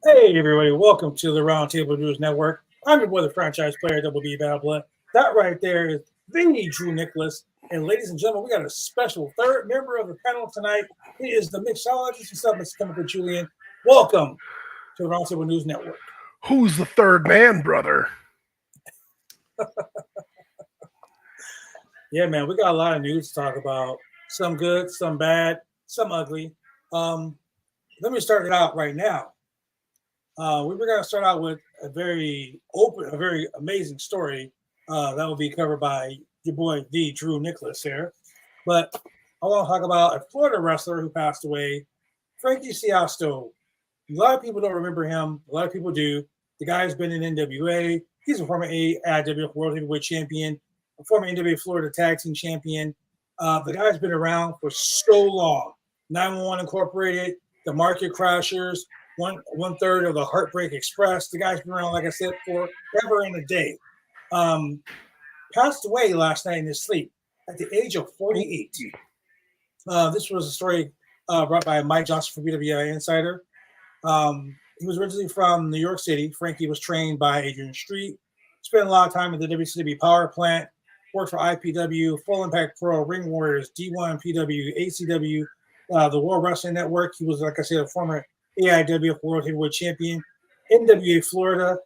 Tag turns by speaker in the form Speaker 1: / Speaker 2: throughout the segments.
Speaker 1: Hey, everybody, welcome to the Roundtable News Network. I'm your boy, the franchise player, Double B Bad Blood. That right there is the Drew Nicholas. And ladies and gentlemen, we got a special third member of the panel tonight. He is the mixologist himself, Mr. Chemical Julian. Welcome to the Roundtable News Network.
Speaker 2: Who's the third man, brother?
Speaker 1: Yeah, man, we got a lot of news to talk about. Some good, some bad, some ugly. Let me start it out right now. We were going to start out with a very amazing story that will be covered by your boy, the Drew Nicholas here. But I want to talk about a Florida wrestler who passed away, Frankie Siasto. A lot of people don't remember him. A lot of people do. The guy's been in NWA. He's a former AIWF World Heavyweight Champion, a former NWA Florida Tag Team Champion. The guy's been around for so long. 911 Incorporated, the Market Crashers, one third of the Heartbreak Express. The guy's been around, like I said, forever and a day. Passed away last night in his sleep at the age of 48. This was a story brought by Mike Johnson from BWI Insider. He was originally from New York City. Frankie was trained by Adrian Street. Spent a lot of time at the WCW Power Plant. Worked for IPW, Full Impact Pro, Ring Warriors, D1 PW, ACW, the World Wrestling Network. He was, like I said, a former AIWF World Heavyweight Champion, NWA Florida,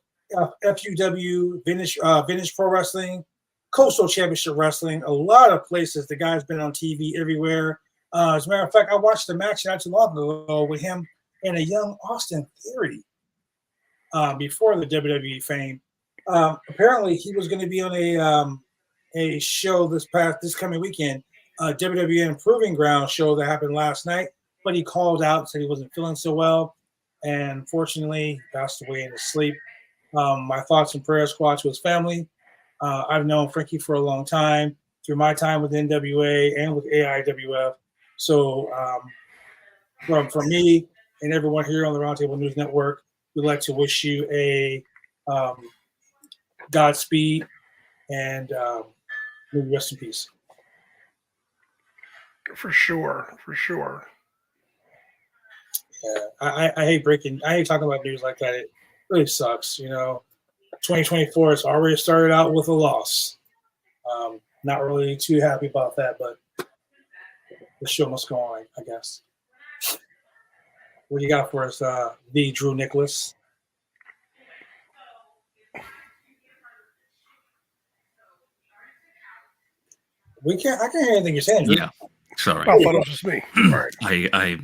Speaker 1: FUW, Vintage Pro Wrestling, Coastal Championship Wrestling, a lot of places. The guy's been on TV everywhere. As a matter of fact, I watched the match not too long ago with him and a young Austin Theory before the WWE fame. Apparently, he was going to be on a show this coming weekend, WWE Improving Ground show that happened last night. But he called out, said he wasn't feeling so well, and unfortunately passed away in his sleep. My thoughts and prayers go out to his family. I've known Frankie for a long time, through my time with NWA and with AIWF. So from me and everyone here on the Roundtable News Network, we'd like to wish you a Godspeed and rest in peace.
Speaker 2: For sure.
Speaker 1: Yeah, I hate talking about news like that. It really sucks. 2024 has already started out with a loss. Not really too happy about that, but the show must go on, I guess. What do you got for us, the Drew Nicholas? I can't hear anything you're saying, Drew.
Speaker 3: Yeah, sorry.
Speaker 2: I thought it was just me. Right.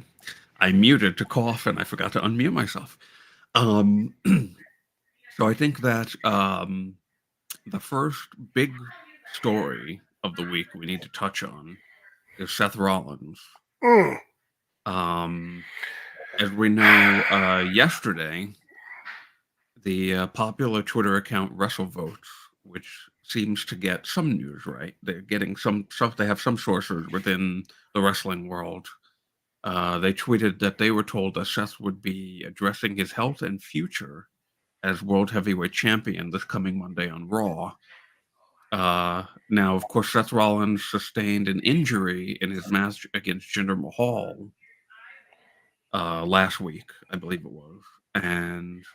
Speaker 3: I muted to cough and I forgot to unmute myself. So I think that the first big story of the week we need to touch on is Seth Rollins. As we know, yesterday, the popular Twitter account WrestleVotes, which seems to get some news right, they're getting some stuff. They have some sources within the wrestling world. They tweeted that they were told that Seth would be addressing his health and future as World Heavyweight Champion this coming Monday on Raw. Now, of course, Seth Rollins sustained an injury in his match against Jinder Mahal last week, I believe it was. And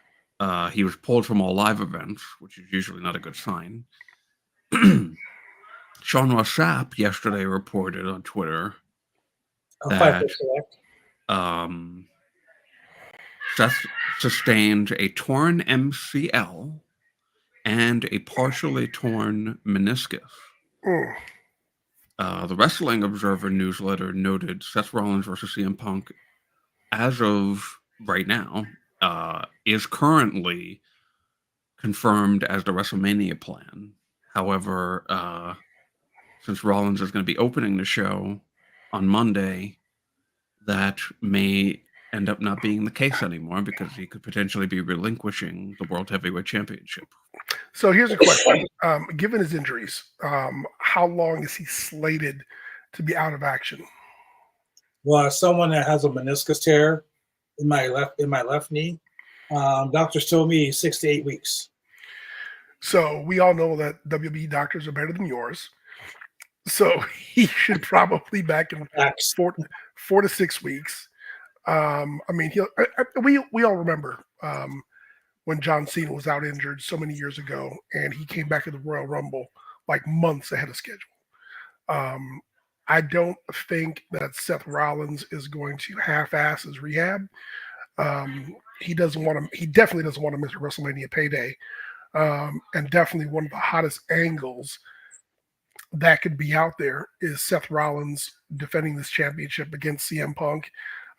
Speaker 3: he was pulled from all live events, which is usually not a good sign. Sean Ross Sapp yesterday reported on Twitter that Seth sustained a torn MCL and a partially torn meniscus. The Wrestling Observer newsletter noted Seth Rollins versus CM Punk, as of right now, is currently confirmed as the WrestleMania plan. However, since Rollins is going to be opening the show on Monday, that may end up not being the case anymore because he could potentially be relinquishing the World Heavyweight Championship.
Speaker 2: So here's a question. Given his injuries, how long is he slated to be out of action?
Speaker 1: Well, as someone that has a meniscus tear in my left knee, doctors told me 6 to 8 weeks.
Speaker 2: So we all know that WB doctors are better than yours. So he should probably back in
Speaker 1: Facts.
Speaker 2: 4 to 6 weeks. I mean, we all remember when John Cena was out injured so many years ago, and he came back to the Royal Rumble like months ahead of schedule. I don't think that Seth Rollins is going to half-ass his rehab. He definitely doesn't want to miss a WrestleMania payday, and definitely one of the hottest angles that could be out there is Seth Rollins defending this championship against CM Punk.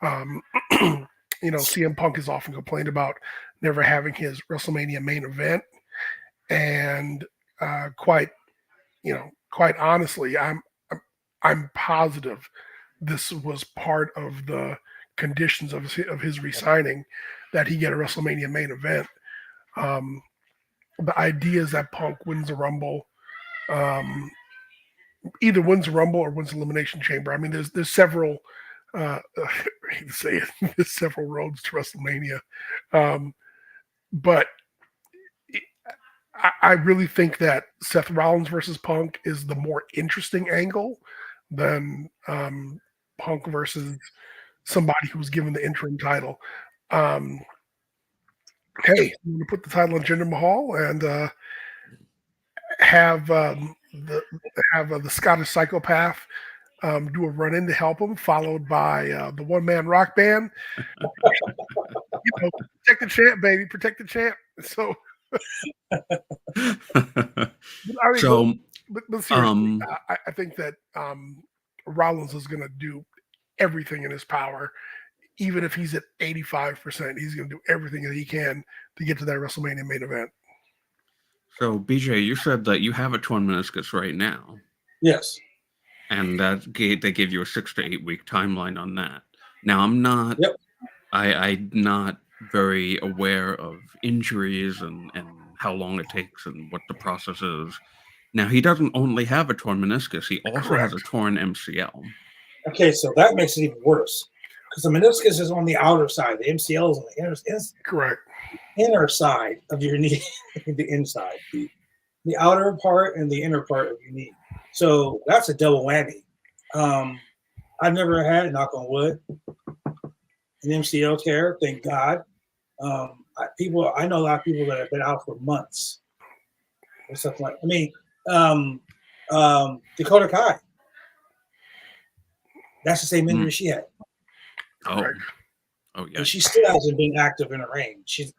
Speaker 2: CM Punk has often complained about never having his WrestleMania main event, and quite honestly, I'm positive this was part of the conditions of his resigning, that he get a WrestleMania main event. The idea is that Punk wins the Rumble, either wins the Rumble or wins Elimination Chamber. I mean, there's several. I hate to say it, there's several roads to WrestleMania, but I really think that Seth Rollins versus Punk is the more interesting angle than Punk versus somebody who was given the interim title. Hey, I'm going to put the title on Jinder Mahal and have the Scottish Psychopath do a run in to help him, followed by the one-man rock band. Protect the champ, baby, protect the champ. So, but seriously, I think that Rollins is going to do everything in his power. Even if he's at 85%, he's going to do everything that he can to get to that WrestleMania main event.
Speaker 3: So, BJ, you said that you have a torn meniscus right now.
Speaker 1: Yes.
Speaker 3: And they gave you a 6 to 8 week timeline on that. Now, I'm not.
Speaker 1: Yep.
Speaker 3: I'm not very aware of injuries and how long it takes and what the process is. Now, he doesn't only have a torn meniscus; he also has a torn MCL.
Speaker 1: Okay, so that makes it even worse because the meniscus is on the outer side. The MCL is on the inner side of your knee, the inside, the outer part and the inner part of your knee. So that's a double whammy. I've never had, knock on wood, an MCL tear. Thank God. I know a lot of people that have been out for months or something like. I mean, Dakota Kai. That's the same injury she had.
Speaker 3: Oh yeah.
Speaker 1: And she still hasn't been active in a ring. She's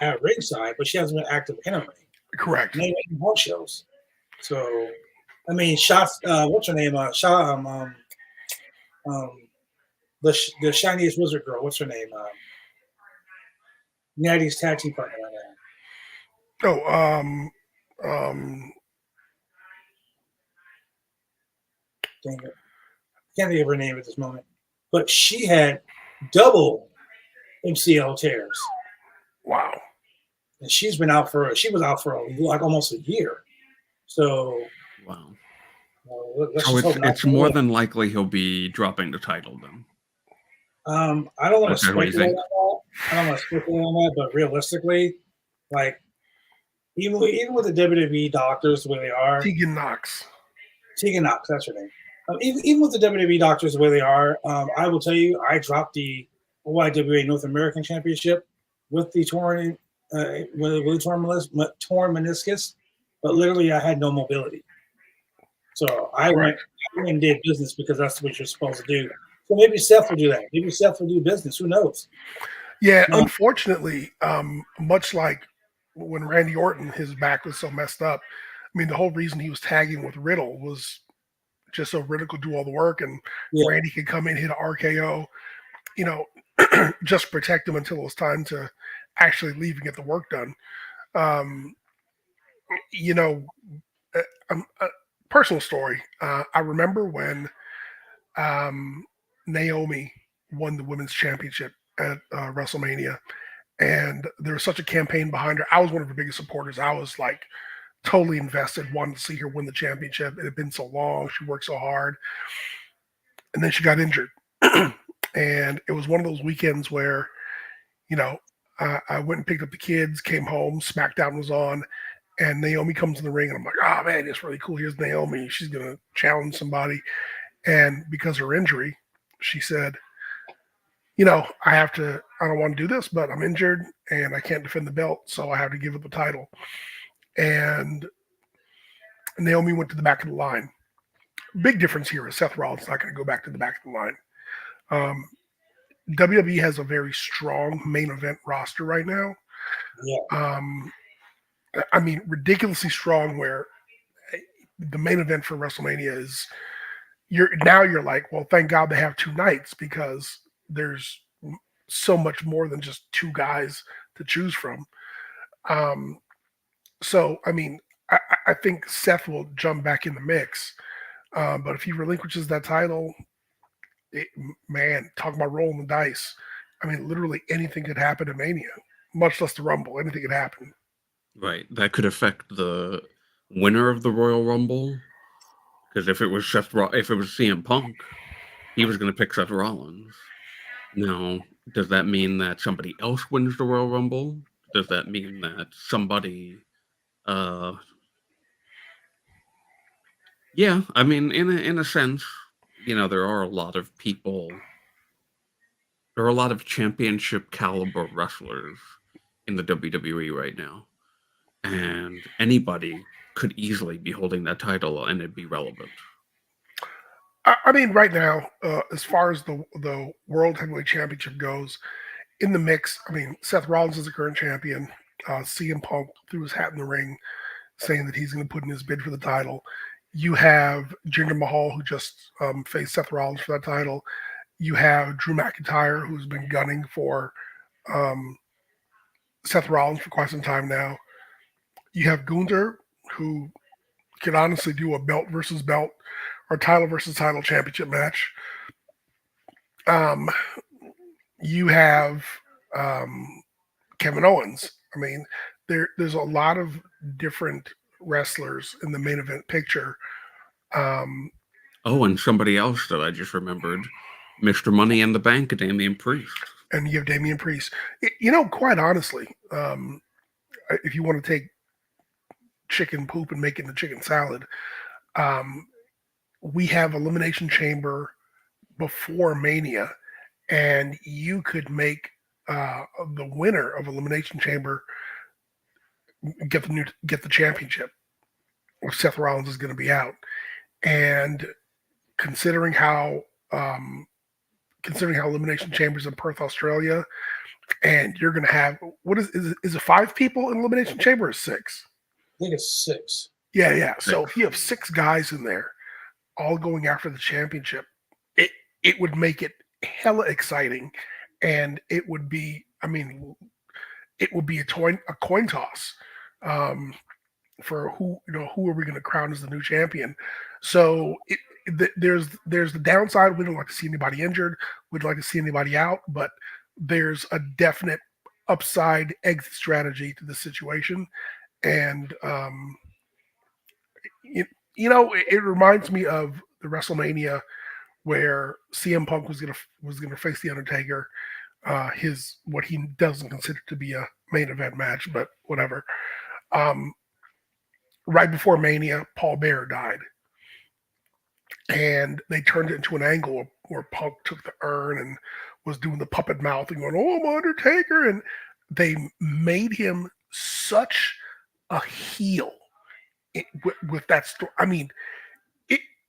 Speaker 1: at ringside, but she hasn't been active in a ring.
Speaker 2: Correct.
Speaker 1: Maybe in house shows. So, I mean, shots. What's her name? The shiniest wizard girl. What's her name? Natty's tag team partner right now. Dang it. Can't think of her name at this moment. But she had double MCL tears.
Speaker 2: Wow.
Speaker 1: And she was out for like almost a year. So
Speaker 3: wow. So it's more than likely he'll be dropping the title then.
Speaker 1: I don't want to speculate on that, but realistically, like even with the WWE doctors the way they are,
Speaker 2: Tegan Knox,
Speaker 1: that's her name. Even with the WWE doctors the way they are, I will tell you, I dropped the OIWA North American Championship with the torn meniscus, but literally I had no mobility. So I went and did business because that's what you're supposed to do. So maybe Seth will do that. Maybe Seth will do business. Who knows?
Speaker 2: Yeah, unfortunately, much like when Randy Orton, his back was so messed up. I mean, the whole reason he was tagging with Riddle was just so Riddle could do all the work and Randy could come in, hit an RKO, just protect him until it was time to actually leave and get the work done. Personal story. I remember when Naomi won the women's championship at WrestleMania, and there was such a campaign behind her. I was one of her biggest supporters. I was like totally invested, wanted to see her win the championship. It had been so long. She worked so hard. And then she got injured. And it was one of those weekends where, you know, I went and picked up the kids, came home, SmackDown was on, and Naomi comes in the ring, and I'm like, oh man, it's really cool. Here's Naomi. She's going to challenge somebody. And because of her injury, she said, I don't want to do this, but I'm injured and I can't defend the belt, so I have to give up the title. And Naomi went to the back of the line. Big difference here is Seth Rollins not going to go back to the back of the line. WWE has a very strong main event roster right now.
Speaker 1: Yeah.
Speaker 2: I mean, ridiculously strong, where the main event for WrestleMania is you're like, well, thank God they have two nights, because there's so much more than just two guys to choose from. So, I mean, I think Seth will jump back in the mix. But if he relinquishes that title, man, talk about rolling the dice. I mean, literally anything could happen in Mania, much less the Rumble. Anything could happen.
Speaker 3: Right. That could affect the winner of the Royal Rumble. Because if it was CM Punk, he was going to pick Seth Rollins. Now, does that mean that somebody else wins the Royal Rumble? Does that mean that somebody... Yeah, I mean, in a sense, there are a lot of people... There are a lot of championship caliber wrestlers in the WWE right now. And anybody could easily be holding that title and it'd be relevant.
Speaker 2: I mean, right now, as far as the World Heavyweight Championship goes, in the mix, I mean, Seth Rollins is the current champion. CM Punk threw his hat in the ring, saying that he's going to put in his bid for the title. You have Jinder Mahal, who just faced Seth Rollins for that title. You have Drew McIntyre, who's been gunning for Seth Rollins for quite some time now. You have Gunther, who could honestly do a belt versus belt or title versus title championship match. You have Kevin Owens. I mean, there's a lot of different wrestlers in the main event picture.
Speaker 3: And somebody else that I just remembered, Mr. Money in the Bank, Damian Priest.
Speaker 2: And you have Damian Priest. Quite honestly, if you want to take chicken poop and make it into chicken salad, we have Elimination Chamber before Mania, and you could make the winner of Elimination Chamber get the championship, if Seth Rollins is going to be out. And considering how Elimination Chamber's in Perth, Australia, and you're going to have, is it 5 people in Elimination Chamber or 6?
Speaker 1: I think it's 6.
Speaker 2: Yeah. So if you have 6 guys in there, all going after the championship, it would make it hella exciting, and it would be, it would be a coin toss for who are we going to crown as the new champion. So there's the downside. We don't like to see anybody injured. We'd like to see anybody out, but there's a definite upside exit strategy to the situation. And it reminds me of the WrestleMania where CM Punk was gonna face the Undertaker, what he doesn't consider to be a main event match, but whatever. Right before Mania, Paul Bearer died, and they turned it into an angle where Punk took the urn and was doing the puppet mouth and going, "Oh, I'm Undertaker," and they made him such a heel with that story. I mean,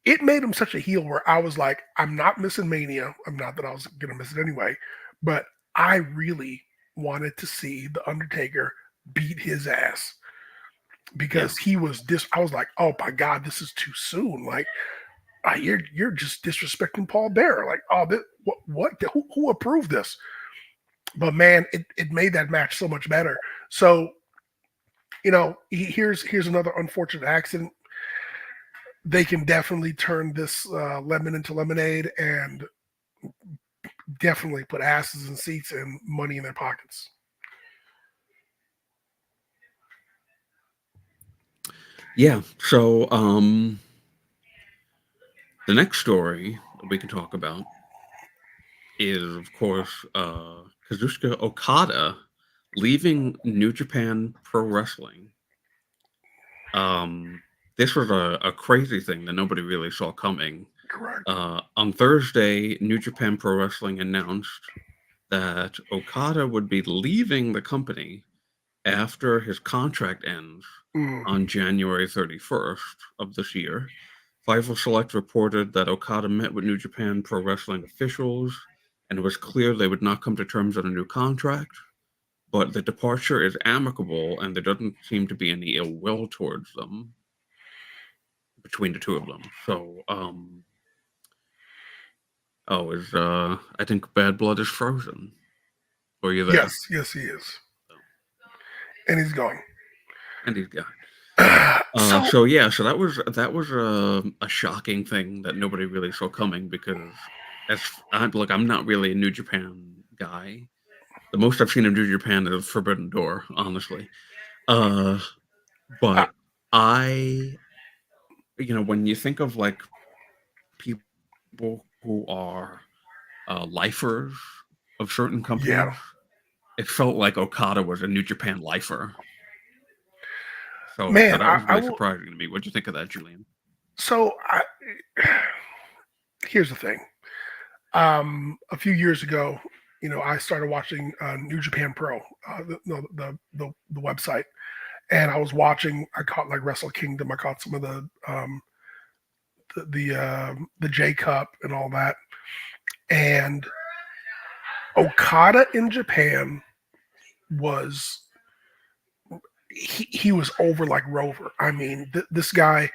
Speaker 2: it made him such a heel where I was like, I'm not missing Mania. I'm not that I was going to miss it anyway, but I really wanted to see the Undertaker beat his ass, because he was I was like, oh my God, this is too soon. Like, you're just disrespecting Paul Bearer. Like, oh, what? Who approved this? But man, it made that match so much better. So, here's another unfortunate accident. They can definitely turn this lemon into lemonade and definitely put asses in seats and money in their pockets.
Speaker 3: Yeah. So the next story that we can talk about is, of course, Kazuchika Okada leaving New Japan Pro Wrestling. This was a crazy thing that nobody really saw coming.
Speaker 2: Correct.
Speaker 3: On Thursday, New Japan Pro Wrestling announced that Okada would be leaving the company after his contract ends on January 31st of this year. Fightful Select reported that Okada met with New Japan Pro Wrestling officials, and it was clear they would not come to terms on a new contract, but the departure is amicable, and there doesn't seem to be any ill will towards them between the two of them. So, I think Bad Blood is frozen. Or are you there?
Speaker 2: Yes, he is, and he's gone.
Speaker 3: And he's gone.
Speaker 2: So
Speaker 3: So that was a shocking thing that nobody really saw coming, because I'm not really a New Japan guy. The most I've seen of New Japan is Forbidden Door, honestly. But when you think of like people who are lifers of certain companies, it felt like Okada was a New Japan lifer. So
Speaker 2: man,
Speaker 3: that was really surprising to me. What'd you think of that, Julian?
Speaker 2: So here's the thing. A few years ago, I started watching New Japan Pro, the website, and I was watching. I caught like Wrestle Kingdom. I caught some of the J Cup and all that. And Okada in Japan was he was over like Rover. I mean, this guy.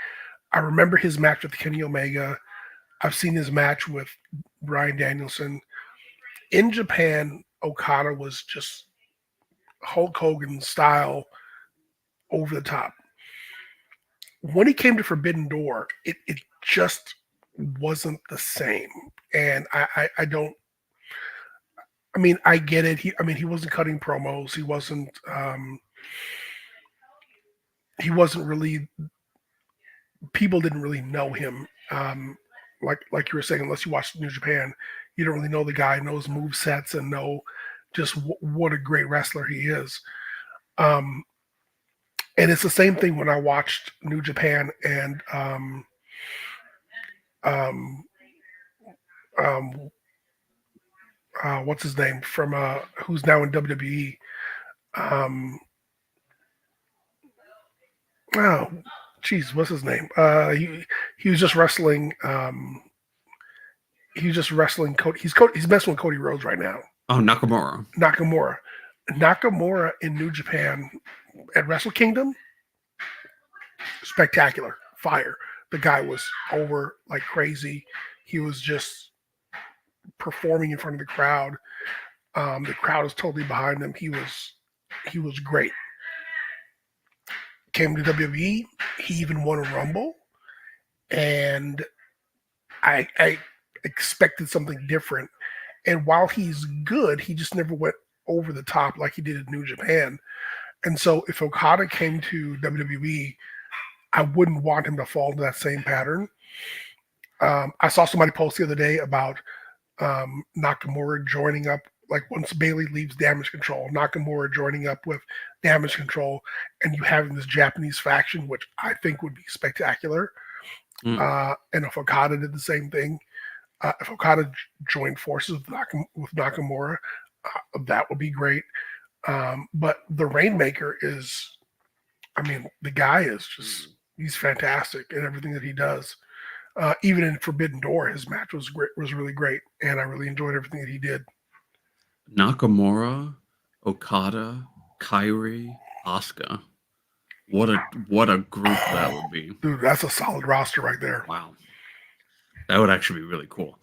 Speaker 2: I remember his match with Kenny Omega. I've seen his match with Bryan Danielson. In Japan, Okada was just Hulk Hogan style, over the top. When he came to Forbidden Door, it just wasn't the same. And I don't. I mean, I get it. He wasn't cutting promos. He wasn't. He wasn't really. People didn't really know him. Like you were saying, unless you watched New Japan, you don't really know the guy, know his move sets, and know just what a great wrestler he is. And it's the same thing when I watched New Japan and what's his name from who's now in WWE. Oh, geez, what's his name? He was just wrestling. He was just wrestling Cody. He's messing with Cody Rhodes right now.
Speaker 3: Oh, Nakamura.
Speaker 2: Nakamura in New Japan at Wrestle Kingdom. Spectacular. Fire. The guy was over like crazy. He was just performing in front of the crowd. The crowd was totally behind him. He was great. Came to WWE. He even won a Rumble. And I expected something different. And while he's good, he just never went over the top like he did in New Japan. And so if Okada came to WWE, I wouldn't want him to fall into that same pattern. I saw somebody post the other day about Nakamura joining up, like once Bailey leaves Damage Control, Nakamura joining up with Damage Control, and you having this Japanese faction, which I think would be spectacular. And if Okada did the same thing, if Okada joined forces with Nakamura, that would be great. But the Rainmaker is, the guy is just, he's fantastic in everything that he does. Even in Forbidden Door, his match was really great, and I really enjoyed everything that he did.
Speaker 3: Nakamura, Okada, Kairi, Asuka. What a group that would be.
Speaker 2: Dude, that's a solid roster right there.
Speaker 3: Wow. That would actually be really cool.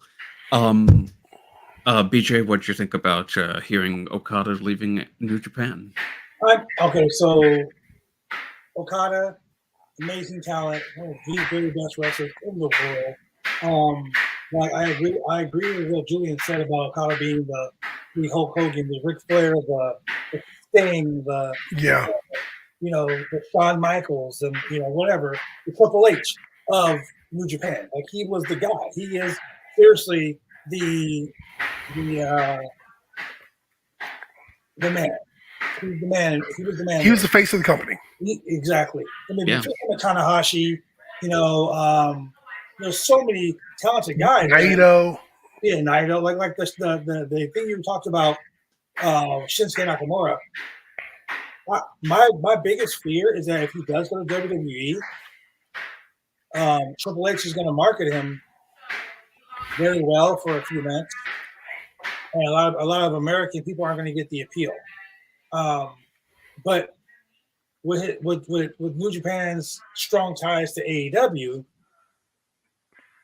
Speaker 3: BJ, what did you think about hearing Okada's leaving New Japan?
Speaker 1: Okay, so Okada, amazing talent, one of the very best wrestlers in the world. Like I agree with what Julian said about Okada being the Hulk Hogan, the Ric Flair, the Sting,
Speaker 2: Yeah.
Speaker 1: the Shawn Michaels, and whatever, the Triple H of New Japan. Like he was the guy. He is seriously the the man. He's the man. He was the man.
Speaker 2: He was the face of the company.
Speaker 1: Exactly. I mean,
Speaker 3: Yeah.
Speaker 1: between Tanahashi, there's so many talented guys.
Speaker 2: Naito.
Speaker 1: Yeah, Naito. Like the thing you talked about, Shinsuke Nakamura. My biggest fear is that if he does go to WWE, Triple H is going to market him very well for a few months, and a lot of American people aren't going to get the appeal. But with New Japan's strong ties to AEW,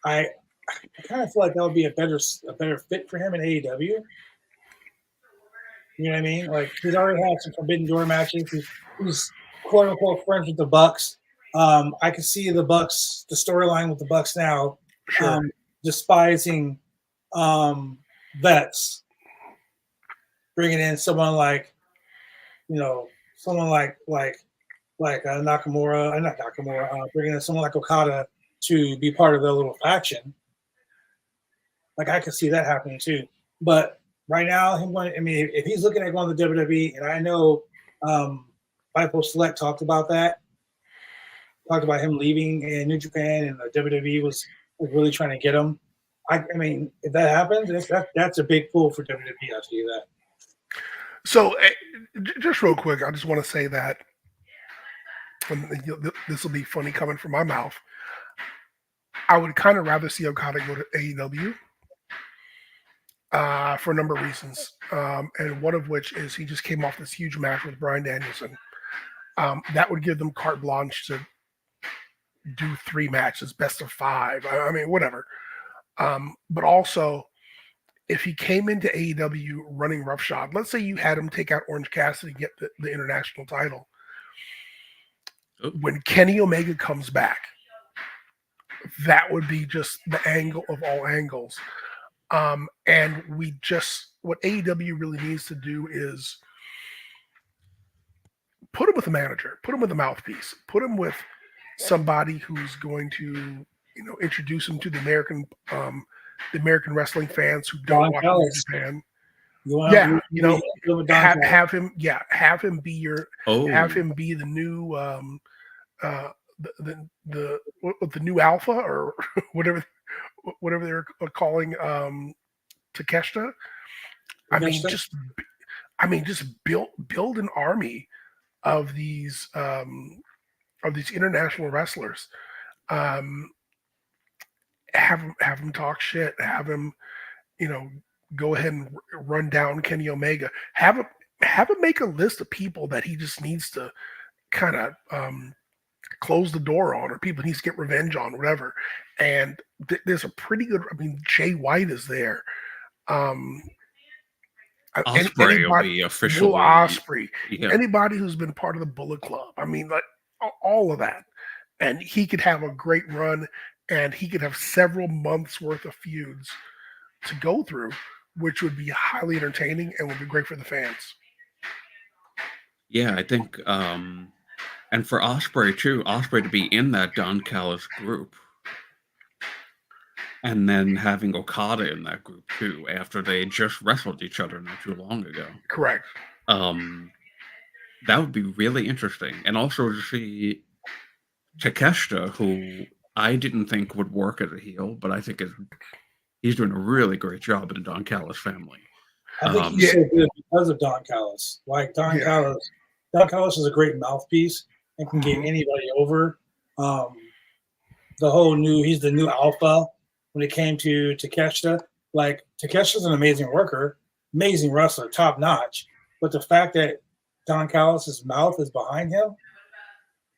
Speaker 1: I kind of feel like that would be a better fit for him in AEW. You know what I mean? Like he's already had some Forbidden Door matches. He's quote unquote friends with the Bucks. I can see the Bucks, the storyline with the Bucks now,
Speaker 2: Sure.
Speaker 1: despising vets, bringing in someone like, someone like Nakamura, not Nakamura, bringing in someone like Okada to be part of their little faction. Like I could see that happening too. But right now, if he's looking at going to WWE, and I know Fightful Select talked about him leaving in New Japan, and the WWE was really trying to get him. I mean, if that happens, that's a big pull for WWE. I'll see that.
Speaker 2: So, just real quick, I just want to say that this will be funny coming from my mouth. I would kind of rather see Okada go to AEW for a number of reasons, and one of which is he just came off this huge match with Bryan Danielson. That would give them carte blanche to do 3 matches, best of 5. I mean, whatever. But also, if he came into AEW running roughshod, let's say you had him take out Orange Cassidy, get the international title. When Kenny Omega comes back, that would be just the angle of all angles. And what AEW really needs to do is put him with a manager, put him with a mouthpiece, put him with somebody who's going to, introduce him to the American wrestling fans who don't watch New Japan. Have him be the new the new alpha or whatever they're calling Takeshita. Just build an army of these international wrestlers. Have him talk shit. Have him, go ahead and run down Kenny Omega. Have him make a list of people that he just needs to kind of close the door on, or people he needs to get revenge on, whatever. And there's a pretty good. I mean, Jay White is there.
Speaker 3: Osprey will be officially.
Speaker 2: Osprey. Yeah. Anybody who's been part of the Bullet Club. I mean, like all of that. And he could have a great run, and he could have several months worth of feuds to go through, which would be highly entertaining and would be great for the fans.
Speaker 3: Yeah, I think, and for Osprey too, Osprey to be in that Don Callis group, and then having Okada in that group too, after they just wrestled each other not too long ago.
Speaker 2: Correct.
Speaker 3: That would be really interesting, and also to see Takeshita, who I didn't think would work as a heel, but I think he's doing a really great job in the Don Callis family.
Speaker 1: I think he's so good because of Don Callis. Like Don Callis is a great mouthpiece and can get anybody over. He's the new alpha when it came to Takeshita. Like Takeshita's an amazing worker, amazing wrestler, top notch. But the fact that Don Callis' mouth is behind him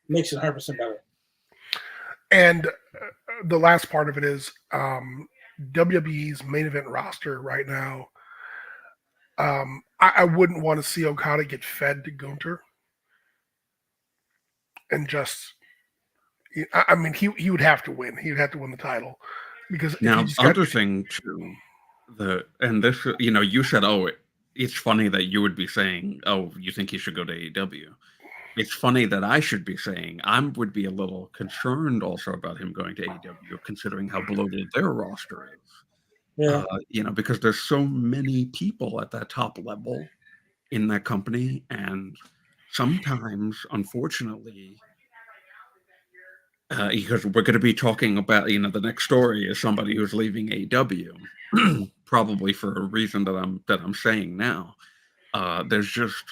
Speaker 1: makes it 100% better.
Speaker 2: And the last part of it is WWE's main event roster right now. I wouldn't want to see Okada get fed to Gunther. And just, I mean, he would have to win. He would have to win the title. Because if
Speaker 3: Now,
Speaker 2: you just got
Speaker 3: other thing too, and this, you said, oh, it's funny that you would be saying, oh, you think he should go to AEW. It's funny that I should be saying I would be a little concerned also about him going to AEW, considering how bloated their roster is.
Speaker 1: Yeah.
Speaker 3: Because there's so many people at that top level in that company, and sometimes, unfortunately, because we're going to be talking about, the next story is somebody who's leaving AEW, probably for a reason that I'm saying now. There's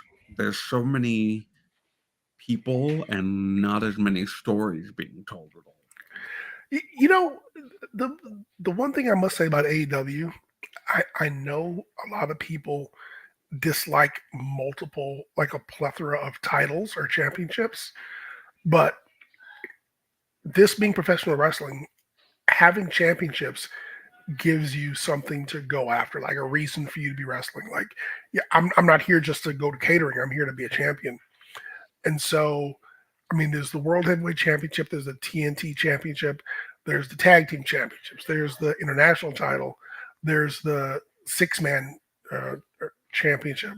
Speaker 3: so many people and not as many stories being told at all.
Speaker 2: You know, the one thing I must say about AEW, I know a lot of people dislike multiple, like a plethora of titles or championships, but this being professional wrestling, having championships gives you something to go after, like a reason for you to be wrestling. Like, yeah, I'm not here just to go to catering. I'm here to be a champion. And so, I mean, there's the World Heavyweight Championship, there's the TNT Championship, there's the Tag Team Championships, there's the International title, there's the Six-Man Championship.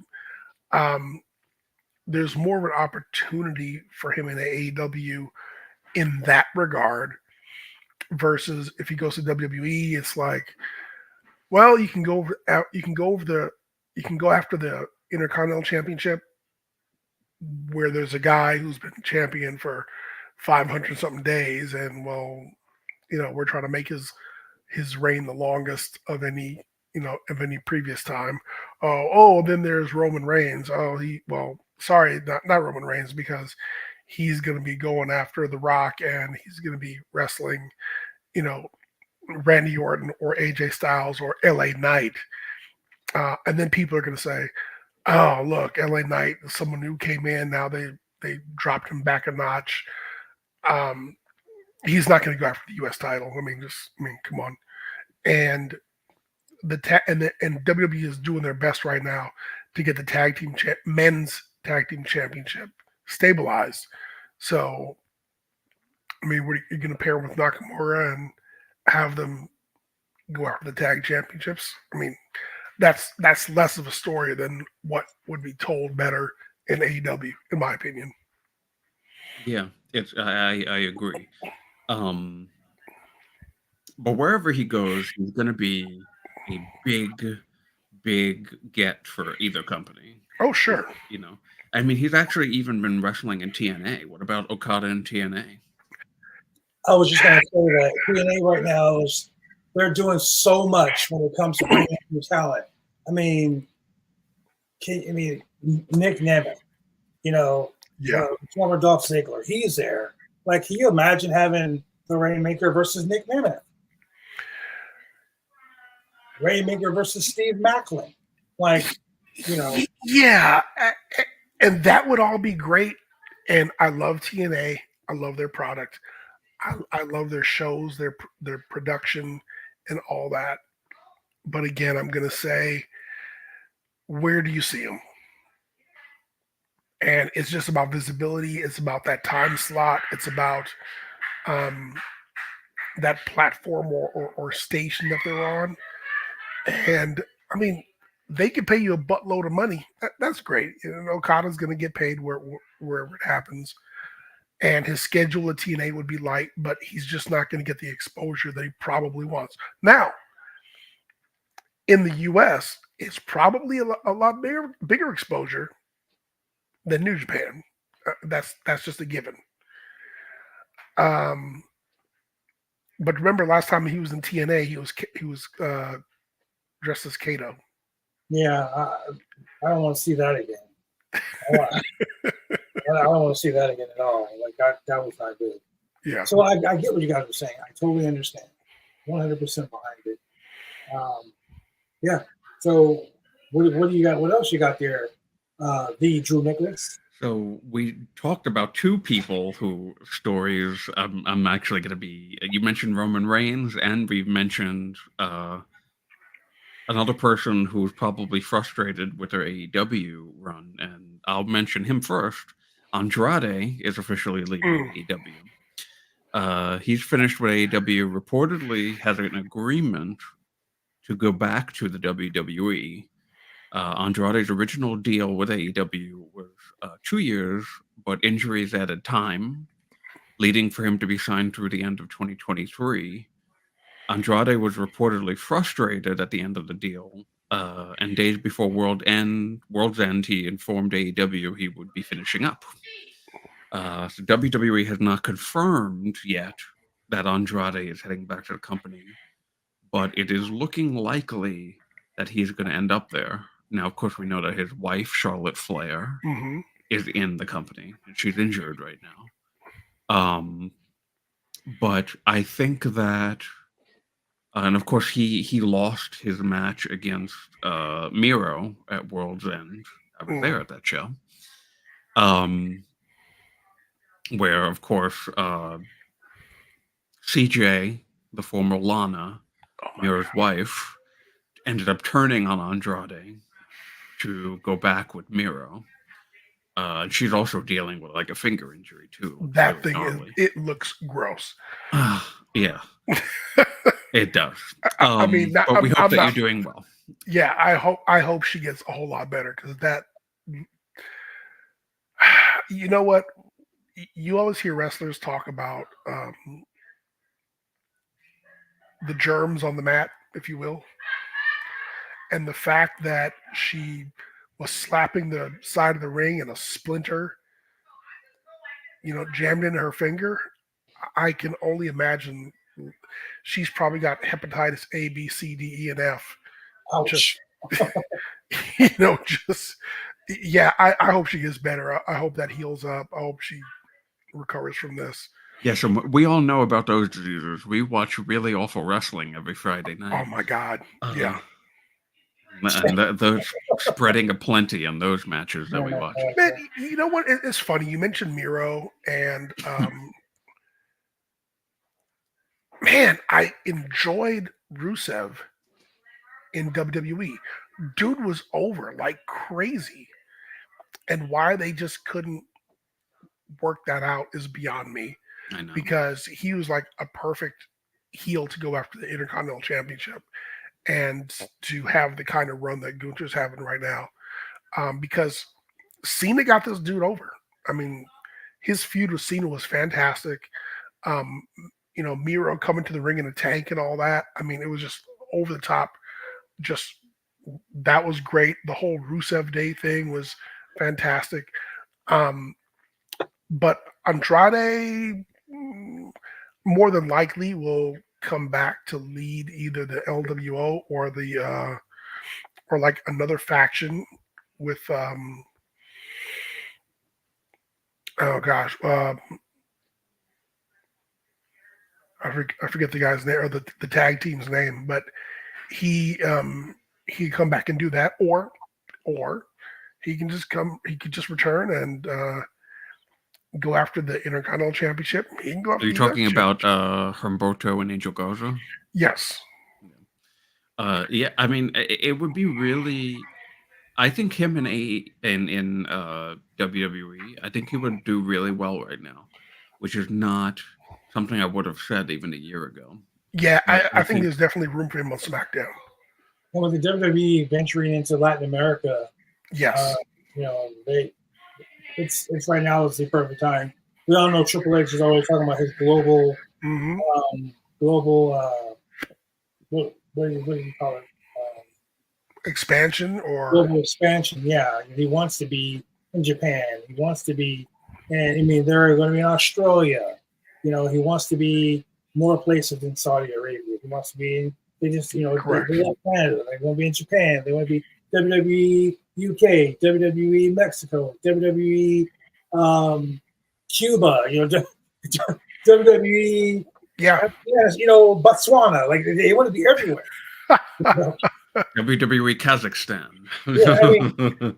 Speaker 2: Um, there's more of an opportunity for him in AEW in that regard versus if he goes to WWE, it's like, well, you can go after the Intercontinental Championship where there's a guy who's been champion for 500 something days, and well, we're trying to make his reign the longest of any previous time. Then there's Roman Reigns. Sorry, not Roman Reigns, because he's going to be going after The Rock, and he's going to be wrestling, Randy Orton or AJ Styles or LA Knight. And then people are going to say, oh, look, LA Knight, someone who came in, now they dropped him back a notch. He's not going to go after the U.S. title. I mean, come on. And and WWE is doing their best right now to get the men's tag team championship stabilized. So, I mean, you're going to pair him with Nakamura and have them go after the tag championships. I mean, that's less of a story than what would be told better in AEW, in my opinion.
Speaker 3: Yeah, I agree. But wherever he goes, he's going to be a big get for either company.
Speaker 2: Oh, sure.
Speaker 3: I mean, he's actually even been wrestling in TNA. What about Okada in TNA?
Speaker 1: I was just going to say that TNA right now they're doing so much when it comes to bringing new talent. I mean, Nick Nemeth, former Dolph Ziggler, he's there. Like, can you imagine having the Rainmaker versus Nick Nemeth? Rainmaker versus Steve Macklin.
Speaker 2: Yeah, and that would all be great. And I love TNA. I love their product. I love their shows, their production, and all that. But again, I'm going to say, where do you see them? And it's just about visibility. It's about that time slot. It's about that platform or station that they're on. And I mean, they can pay you a buttload of money. That's great. Okada's going to get paid wherever it happens. And his schedule at TNA would be light, but he's just not going to get the exposure that he probably wants. Now, in the U.S., it's probably a lot bigger exposure than New Japan. That's just a given. But remember, last time he was in TNA, he was dressed as Kato.
Speaker 1: Yeah, I don't want to see that again. I don't want to see that again at all. Like that was not good.
Speaker 2: Yeah.
Speaker 1: So I get what you guys are saying. I totally understand. 100% behind it. Yeah. So what do you got? What else you got there? The Drew Nicholas.
Speaker 3: So we talked about two people who stories. I'm actually going to be. You mentioned Roman Reigns, and we've mentioned another person who's probably frustrated with their AEW run, and I'll mention him first. Andrade is officially leaving AEW. He's finished with AEW. Reportedly, has an agreement to go back to the WWE. Andrade's original deal with AEW was 2 years, but injuries added time, leading for him to be signed through the end of 2023. Andrade was reportedly frustrated at the end of the deal, and days before World's End, he informed AEW he would be finishing up. So WWE has not confirmed yet that Andrade is heading back to the company, but it is looking likely that he's going to end up there. Now, of course, we know that his wife, Charlotte Flair,
Speaker 2: Mm-hmm.
Speaker 3: is in the company, and she's injured right now. But I think that, and of course, he lost his match against Miro at World's End. I was there at that show. Where, of course, CJ, the former Lana, Miro's wife, ended up turning on Andrade to go back with Miro. And she's also dealing with like a finger injury too.
Speaker 2: That thing it looks gross.
Speaker 3: Yeah, it does.
Speaker 2: I mean,
Speaker 3: but we hope that you're doing well.
Speaker 2: Yeah, I hope she gets a whole lot better, because that, you know what, you always hear wrestlers talk about the germs on the mat, if you will, and the fact that she was slapping the side of the ring and a splinter, jammed into her finger. I can only imagine she's probably got hepatitis A, B, C, D, E, and F.
Speaker 1: Ouch.
Speaker 2: I hope she gets better. I hope that heals up. I hope she recovers from this.
Speaker 3: Yeah, so we all know about those diseases. We watch really awful wrestling every Friday night.
Speaker 2: Oh my God! Yeah,
Speaker 3: and those spreading aplenty in those matches that we watch.
Speaker 2: Man, you know what? It's funny. You mentioned Miro, and man, I enjoyed Rusev in WWE. Dude was over like crazy, and why they just couldn't work that out is beyond me.
Speaker 3: I know,
Speaker 2: because he was like a perfect heel to go after the Intercontinental Championship, and to have the kind of run that Gunther's having right now. Because Cena got this dude over. I mean, his feud with Cena was fantastic. Miro coming to the ring in a tank and all that. I mean, it was just over the top. Just, that was great. The whole Rusev Day thing was fantastic. But Andrade more than likely will come back to lead either the LWO or the or like another faction with I forget the guy's name, or the tag team's name, but he come back and do that, or he can just return and go after the Intercontinental Championship. He can go after.
Speaker 3: Are you talking about Humberto and Angel Garza?
Speaker 2: Yes.
Speaker 3: Yeah, I mean, it would be really. I think him in WWE, I think he would do really well right now, which is not something I would have said even a year ago.
Speaker 2: Yeah, I think there's definitely room for him on SmackDown.
Speaker 1: Well, with the WWE venturing into Latin America,
Speaker 2: yes,
Speaker 1: it's right now is the perfect time. We all know Triple H is always talking about his global, what do you call it?
Speaker 2: Expansion or
Speaker 1: global expansion. Yeah, he wants to be in Japan. He wants to be, and I mean, they're going to be in Australia. He wants to be more places than Saudi Arabia. He wants to be in. They just, they love Canada. They want to be in Japan. They want to be WWE UK, WWE Mexico, WWE Cuba. WWE.
Speaker 2: Yeah.
Speaker 1: Botswana. Like they want to be everywhere.
Speaker 3: WWE Kazakhstan.
Speaker 1: Yeah, I mean,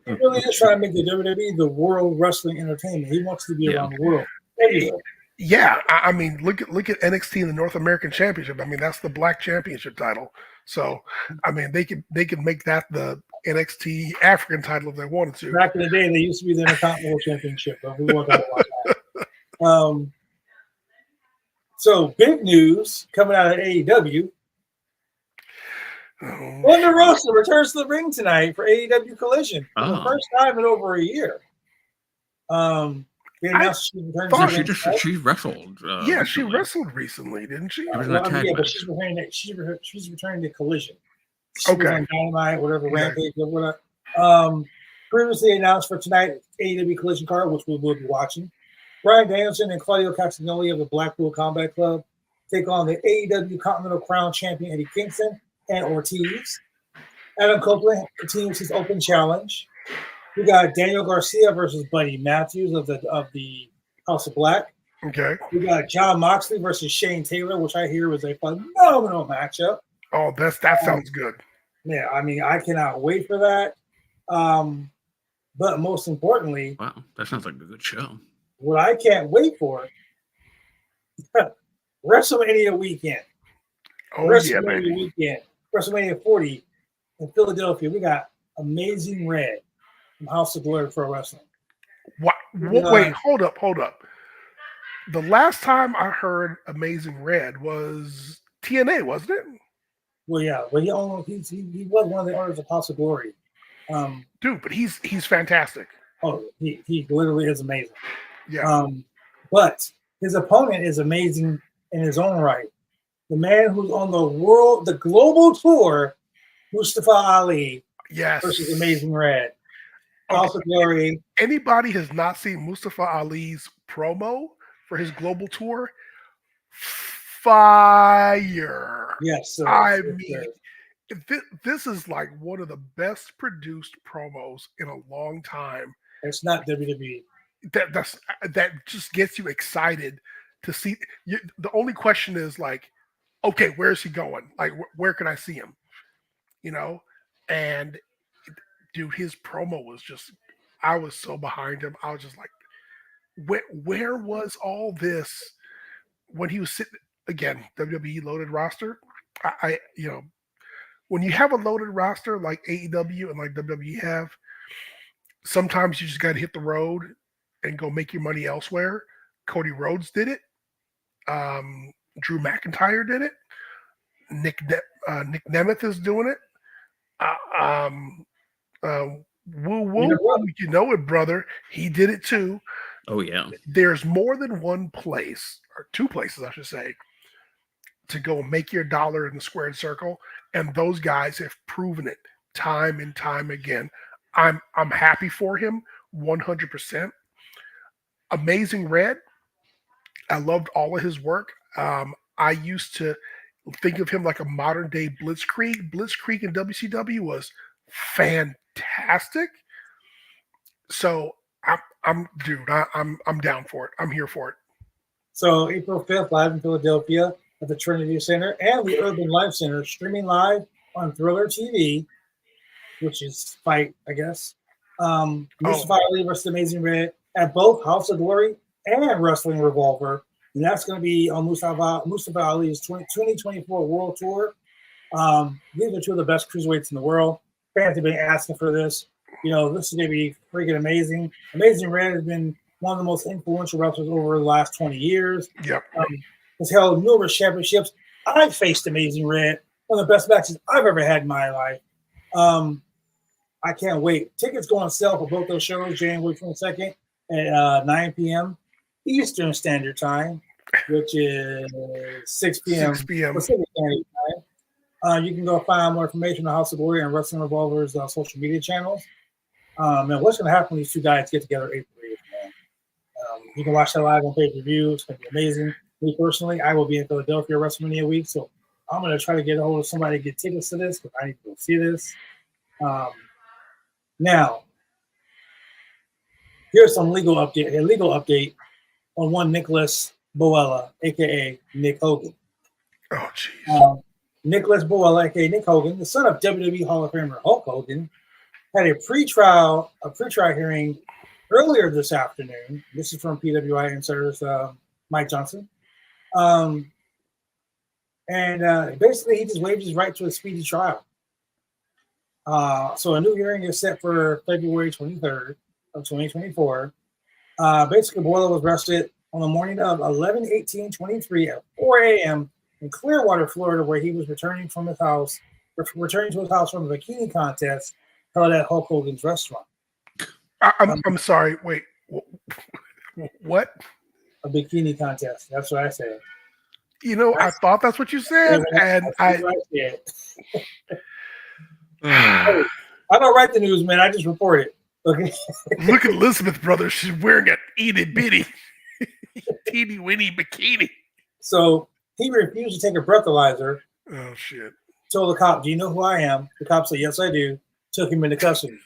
Speaker 1: he really is trying to make the WWE the world wrestling entertainment. He wants to be around the world. Everywhere.
Speaker 2: Yeah, I mean, look at NXT in the North American Championship. I mean, that's the Black Championship title. So, I mean, they could make that the NXT African title if they wanted to.
Speaker 1: Back in the day, they used to be the Intercontinental Championship, but we won't talk about that. So big news coming out of AEW.
Speaker 2: Oh,
Speaker 1: Thunder Rosa returns to the ring tonight for AEW Collision for the
Speaker 3: Oh.
Speaker 1: first time in over a year. They announced she returns
Speaker 2: thought
Speaker 1: to the ring.
Speaker 3: She wrestled.
Speaker 2: yeah, she
Speaker 3: recently.
Speaker 2: wrestled recently, didn't she?
Speaker 3: She was in a tag
Speaker 1: but
Speaker 3: match.
Speaker 1: she's returning to Collision. She was
Speaker 2: Okay.
Speaker 1: on Dynamite, whatever,
Speaker 2: Okay.
Speaker 1: Rampage, or whatever. Previously announced for tonight AEW Collision card, which we will be watching. Bryan Danielson and Claudio Castagnoli of the Blackpool Combat Club take on the AEW Continental Crown Champion Eddie Kingston and Ortiz. Adam Copeland continues his open challenge. We got Daniel Garcia versus Buddy Matthews of the House of Black.
Speaker 2: Okay.
Speaker 1: We got John Moxley versus Shane Taylor, which I hear was a phenomenal matchup.
Speaker 2: Oh, that sounds good.
Speaker 1: Yeah, I mean, I cannot wait for that. But most importantly,
Speaker 3: Wow, that sounds like a good show.
Speaker 1: what I can't wait for, WrestleMania weekend.
Speaker 2: Oh yeah, baby.
Speaker 1: Weekend. WrestleMania 40 in Philadelphia. We got Amazing Red from House of Glory Pro Wrestling.
Speaker 2: What? Wait, hold up. The last time I heard Amazing Red was TNA, wasn't it?
Speaker 1: Well, yeah, but he was one of the owners of House of Glory.
Speaker 2: Dude, but he's fantastic.
Speaker 1: Oh, he literally is amazing.
Speaker 2: Yeah.
Speaker 1: But his opponent is amazing in his own right. The man who's on the global tour, Mustafa Ali,
Speaker 2: Yes.
Speaker 1: versus Amazing Red.
Speaker 2: Okay.
Speaker 1: House of Glory.
Speaker 2: Anybody has not seen Mustafa Ali's promo for his global tour? Fire.
Speaker 1: Yes, sir.
Speaker 2: I
Speaker 1: Yes,
Speaker 2: mean,
Speaker 1: sir.
Speaker 2: this is like one of the best produced promos in a long time.
Speaker 1: It's not WWE.
Speaker 2: That just gets you excited to see. The only question is like, okay, where is he going? Like, where can I see him? You know, and dude, his promo was just. I was so behind him. I was just like, where was all this when he was sitting again? WWE loaded roster. I when you have a loaded roster like AEW and like WWE have, sometimes you just got to hit the road and go make your money elsewhere. Cody Rhodes did it. Drew McIntyre did it. Nick Nemeth is doing it. Woo woo, you know it, brother. He did it too.
Speaker 3: Oh yeah.
Speaker 2: There's more than one place, or two places, I should say, to go make your dollar in the squared circle, and those guys have proven it time and time again. I'm happy for him, 100%. Amazing Red. I loved all of his work. I used to think of him like a modern day Blitzkrieg. Blitzkrieg in WCW was fantastic. So I'm down for it. I'm here for it.
Speaker 1: So April 5th, live in Philadelphia at the Trinity Center and the Urban Life Center, streaming live on Thriller TV, which is Fight, I guess. Mustafa Ali versus Amazing Red at both House of Glory and Wrestling Revolver. And that's going to be on Mustafa Ali's 2024 World Tour. These are two of the best cruiserweights in the world. Fans have been asking for this. You know, this is going to be freaking amazing. Amazing Red has been one of the most influential wrestlers over the last 20 years.
Speaker 2: Yep.
Speaker 1: Has held numerous championships. I've faced Amazing Red, one of the best matches I've ever had in my life. I can't wait. Tickets go on sale for both those shows January 22nd at 9 p.m. Eastern Standard Time, which is 6 p.m.
Speaker 2: 6 p.m.
Speaker 1: Pacific Standard Time. You can go find out more information on House of Glory and Wrestling Revolver's social media channels. And what's going to happen when these two guys get together April 8th, man? You can watch that live on pay-per-view. It's going to be amazing. Me personally, I will be in Philadelphia WrestleMania week, so I'm going to try to get a hold of somebody to get tickets to this because I need to go see this. Now, here's some legal update on one Nicholas Boella, aka Nick Hogan.
Speaker 2: Oh, jeez.
Speaker 1: Nicholas Boella, aka Nick Hogan, the son of WWE Hall of Famer Hulk Hogan, had a pre-trial hearing earlier this afternoon. This is from PWI insiders Mike Johnson. Basically, he just waived his right to a speedy trial. So a new hearing is set for February 23rd of 2024. Basically, Boyle was arrested on the morning of 11/18/23 at 4 a.m. in Clearwater, Florida, where he was returning to his house from a bikini contest held at Hulk Hogan's restaurant.
Speaker 2: I'm sorry. Wait, what?
Speaker 1: A bikini contest. That's what I said.
Speaker 2: You know, I thought that's what you said, and
Speaker 1: I said. I don't write the news, man. I just report it. Okay.
Speaker 2: Look at Elizabeth, brother. She's wearing an itty bitty, teeny weeny bikini.
Speaker 1: So he refused to take a breathalyzer.
Speaker 2: Oh shit!
Speaker 1: Told the cop, "Do you know who I am?" The cop said, "Yes, I do." Took him into custody.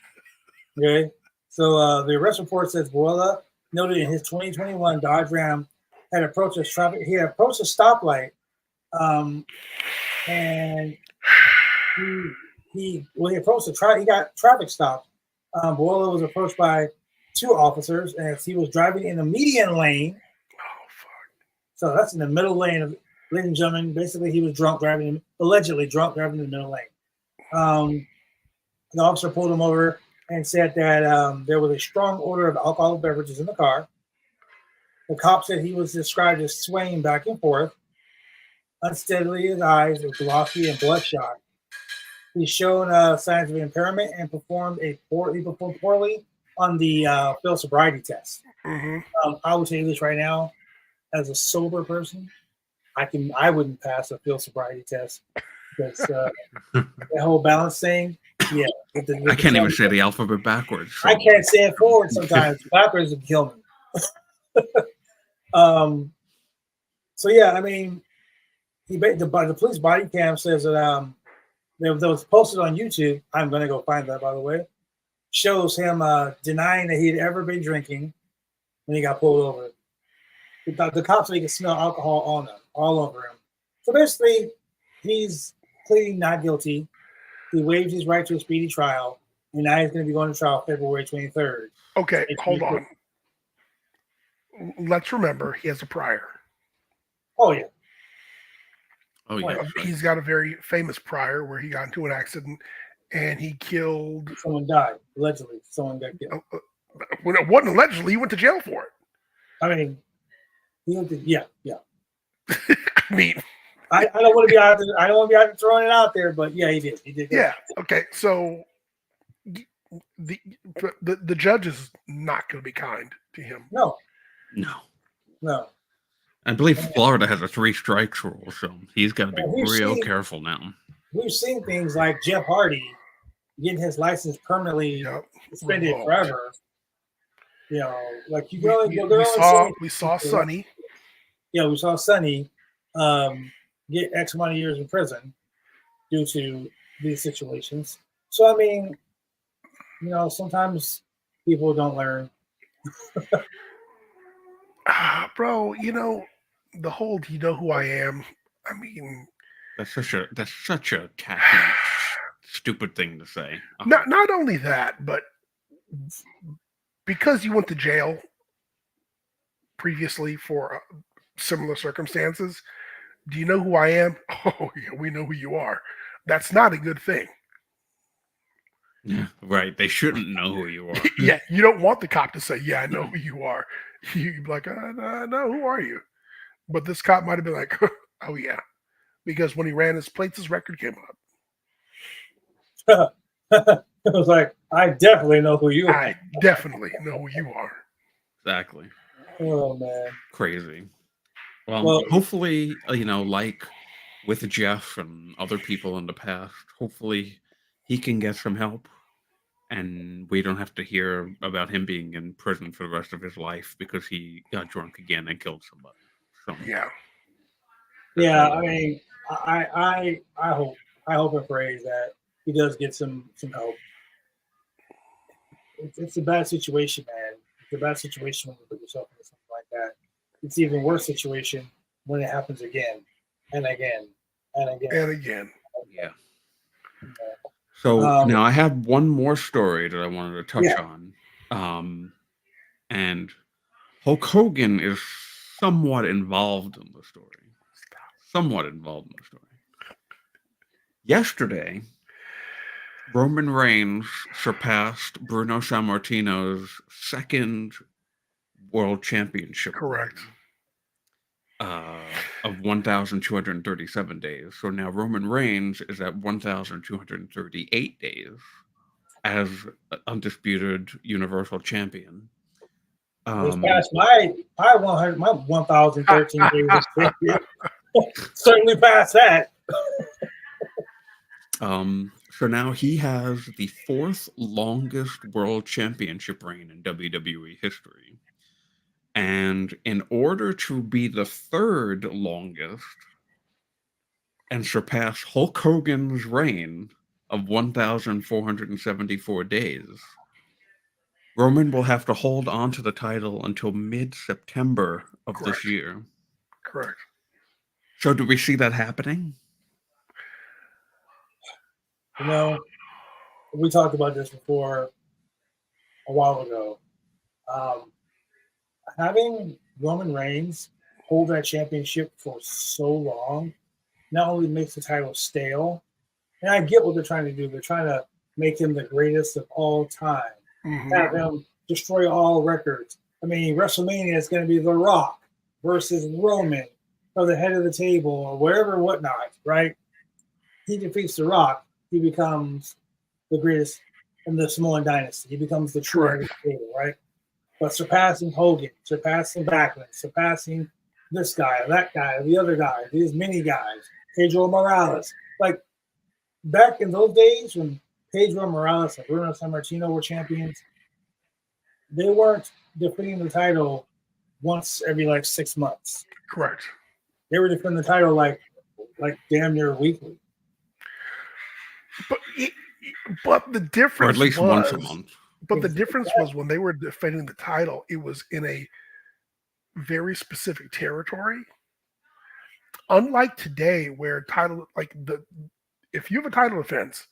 Speaker 1: Okay. So the arrest report says Boella noted in his 2021 Dodge Ram had approached a traffic. He had approached a stoplight, and when he approached he got traffic stopped. Boella was approached by two officers as he was driving in the median lane.
Speaker 2: Oh fuck!
Speaker 1: So that's in the middle lane of, ladies and gentlemen. Basically, he was allegedly drunk driving in the middle lane. The officer pulled him over and said that there was a strong odor of alcoholic beverages in the car. The cop said he was described as swaying back and forth. Unsteadily, his eyes were glossy and bloodshot. He's shown signs of impairment and performed poorly on the field sobriety test.
Speaker 2: Mm-hmm.
Speaker 1: I will tell you this right now, as a sober person, I wouldn't pass a field sobriety test because that whole balance thing. Yeah,
Speaker 3: I can't even say the alphabet backwards.
Speaker 1: So. I can't say it forward sometimes. Backwards would kill me. So yeah, I mean, the police body cam says that that was posted on YouTube. I'm going to go find that, by the way. Shows him denying that he'd ever been drinking when he got pulled over. The cops said he could smell alcohol on him, all over him. So basically, he's pleading not guilty. He waived his right to a speedy trial, and now he's going to be going to trial February 23rd.
Speaker 2: Okay, hold on. Let's remember he has a prior.
Speaker 1: Oh yeah.
Speaker 3: Oh yeah.
Speaker 2: He's got a very famous prior where he got into an accident and he killed.
Speaker 1: Someone died. Allegedly, someone got killed.
Speaker 2: When it wasn't allegedly, he went to jail for it.
Speaker 1: I mean, he went to, yeah.
Speaker 2: I mean,
Speaker 1: I don't want to be out there. I don't want to be out there throwing it out there, but yeah, he did. He did.
Speaker 2: Yeah. Okay. So the judge is not going to be kind to him.
Speaker 1: No.
Speaker 3: I believe Florida has a 3 strikes rule, so he's got to be real careful now.
Speaker 1: We've seen things like Jeff Hardy getting his license permanently suspended forever. You know, like you go.
Speaker 2: We saw Sonny.
Speaker 1: Yeah, we saw Sonny get X amount of years in prison due to these situations. So I mean, you know, sometimes people don't learn.
Speaker 2: Bro, you know, the whole "do you know who I am?" I mean,
Speaker 3: that's such a tacky, stupid thing to say.
Speaker 2: Not only that, but because you went to jail previously for similar circumstances, do you know who I am? Oh, yeah, we know who you are. That's not a good thing.
Speaker 3: Yeah, right. They shouldn't know who you are.
Speaker 2: Yeah, you don't want the cop to say, "Yeah, I know who you are." You'd be like, "No, who are you?" But this cop might have been like, "Oh yeah," because when he ran his plates, his record came
Speaker 1: up. It was like, I definitely know who you are.
Speaker 2: I definitely know who you are.
Speaker 3: Exactly.
Speaker 1: Oh man,
Speaker 3: crazy. Well, hopefully, you know, like with Jeff and other people in the past, hopefully he can get some help, and we don't have to hear about him being in prison for the rest of his life because he got drunk again and killed somebody. So,
Speaker 1: yeah. I mean, I hope and pray that he does get some help. It's a bad situation, man. It's a bad situation when you put yourself into something like that. It's an even worse situation when it happens again and again and again
Speaker 2: and again.
Speaker 3: Yeah. So now I have one more story that I wanted to touch on. And Hulk Hogan is somewhat involved in the story. Yesterday, Roman Reigns surpassed Bruno Sammartino's second world championship
Speaker 2: Correct.
Speaker 3: of 1,237 days. So now Roman Reigns is at 1,238 days as undisputed Universal Champion.
Speaker 1: He's past my 1,013 days of champion. Certainly past that.
Speaker 3: So now he has the 4th longest world championship reign in WWE history. And in order to be the 3rd longest and surpass Hulk Hogan's reign of 1,474 days, Roman will have to hold on to the title until mid-September of
Speaker 2: Correct.
Speaker 3: this year.
Speaker 2: Correct.
Speaker 3: So do we see that happening?
Speaker 1: You know, we talked about this before a while ago. Having Roman Reigns hold that championship for so long not only makes the title stale, and I get what they're trying to do. They're trying to make him the greatest of all time, have him destroy all records. I mean, WrestleMania is going to be The Rock versus Roman or the head of the table or whatever, whatnot, right? He defeats The Rock. He becomes the greatest in the Samoan dynasty. He becomes the true head of the table, right? But surpassing Hogan, surpassing Backlund, surpassing this guy, that guy, the other guy, these many guys, Pedro Morales. Like back in those days when Pedro Morales and Bruno Sammartino were champions, they weren't defending the title once every 6 months.
Speaker 2: Correct.
Speaker 1: They were defending the title like damn near weekly.
Speaker 2: But the difference,
Speaker 3: or at least
Speaker 2: was,
Speaker 3: once a month.
Speaker 2: But the difference was when they were defending the title, it was in a very specific territory. Unlike today, where title if you have a title defense,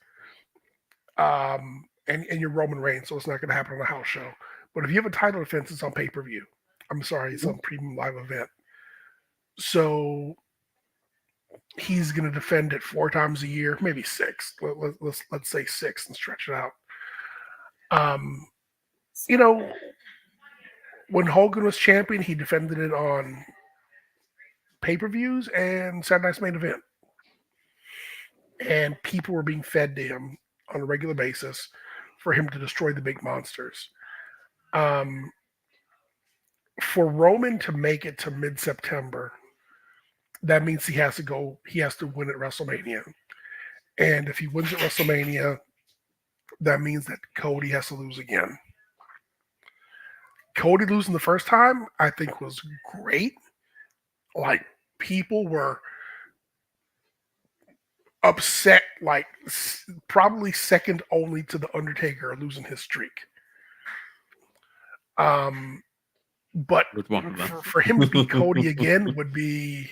Speaker 2: and you're Roman Reigns, so it's not going to happen on a house show. But if you have a title defense, it's on pay-per-view. I'm sorry, it's on premium live event. So he's going to defend it 4 times a year, maybe 6. Let's say 6 and stretch it out. When Hogan was champion, he defended it on pay-per-views and Saturday Night's Main Event. And people were being fed to him on a regular basis for him to destroy the big monsters. For Roman to make it to mid-September, that means he has to win at WrestleMania. And if he wins at WrestleMania, that means that Cody has to lose again. Cody losing the first time, I think, was great. People were upset, probably second only to The Undertaker losing his streak. But for him to beat Cody again would be,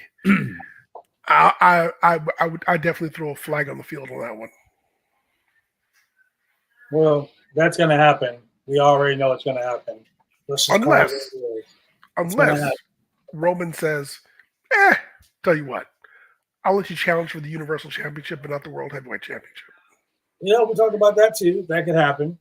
Speaker 2: I definitely throw a flag on the field on that one.
Speaker 1: Well, that's going to happen. We already know it's going to happen.
Speaker 2: Unless Roman says, tell you what, I'll let you challenge for the Universal Championship, but not the World Heavyweight Championship.
Speaker 1: We talked about that too. That could happen.